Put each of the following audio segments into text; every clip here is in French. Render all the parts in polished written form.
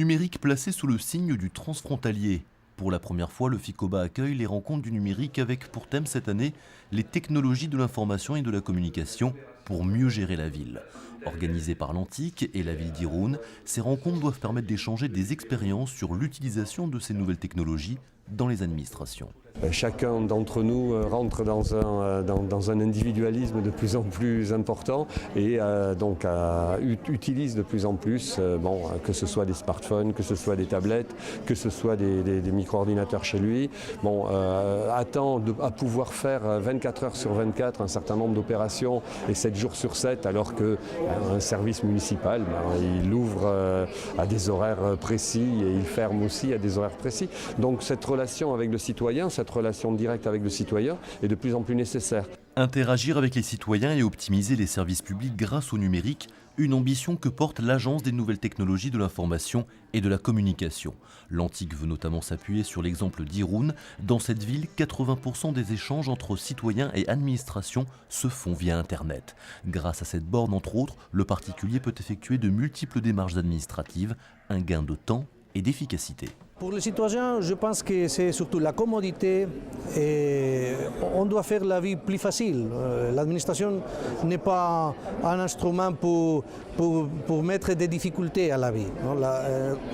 numérique placé sous le signe du transfrontalier. Pour la première fois, le FICOBA accueille les rencontres du numérique avec pour thème cette année les technologies de l'information et de la communication pour mieux gérer la ville. Organisées par l'Antique et la ville d'Irun, ces rencontres doivent permettre d'échanger des expériences sur l'utilisation de ces nouvelles technologies dans les administrations. Chacun d'entre nous rentre dans un individualisme de plus en plus important et donc utilise de plus en plus, que ce soit des smartphones, que ce soit des tablettes, que ce soit des micro-ordinateurs chez lui, attend à pouvoir faire 24 heures sur 24 un certain nombre d'opérations et 7 jours sur 7, alors qu'un service municipal, il ouvre à des horaires précis et il ferme aussi à des horaires précis. Donc cette relation avec le citoyen, cette relation directe avec le citoyen est de plus en plus nécessaire. Interagir avec les citoyens et optimiser les services publics grâce au numérique, une ambition que porte l'Agence des nouvelles technologies de l'information et de la communication. L'Antique veut notamment s'appuyer sur l'exemple d'Irun. Dans cette ville, 80% des échanges entre citoyens et administration se font via Internet. Grâce à cette borne, entre autres, le particulier peut effectuer de multiples démarches administratives, un gain de temps et d'efficacité. Pour les citoyens, je pense que c'est surtout la commodité et on doit faire la vie plus facile. L'administration n'est pas un instrument pour mettre des difficultés à la vie.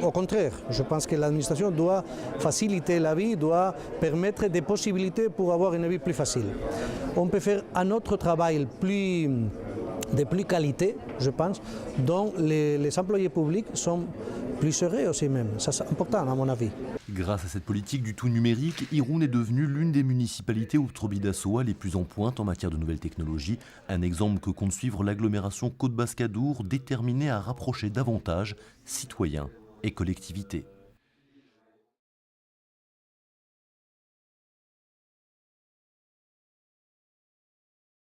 Au contraire, je pense que l'administration doit faciliter la vie, doit permettre des possibilités pour avoir une vie plus facile. On peut faire un autre travail de plus qualité, je pense, dont les employés publics sont plus heureux aussi même. Ça, c'est important à mon avis. Grâce à cette politique du tout numérique, Irun est devenue l'une des municipalités outre-Bidasoa les plus en pointe en matière de nouvelles technologies. Un exemple que compte suivre l'agglomération Côte Basque-Adour, déterminée à rapprocher davantage citoyens et collectivités.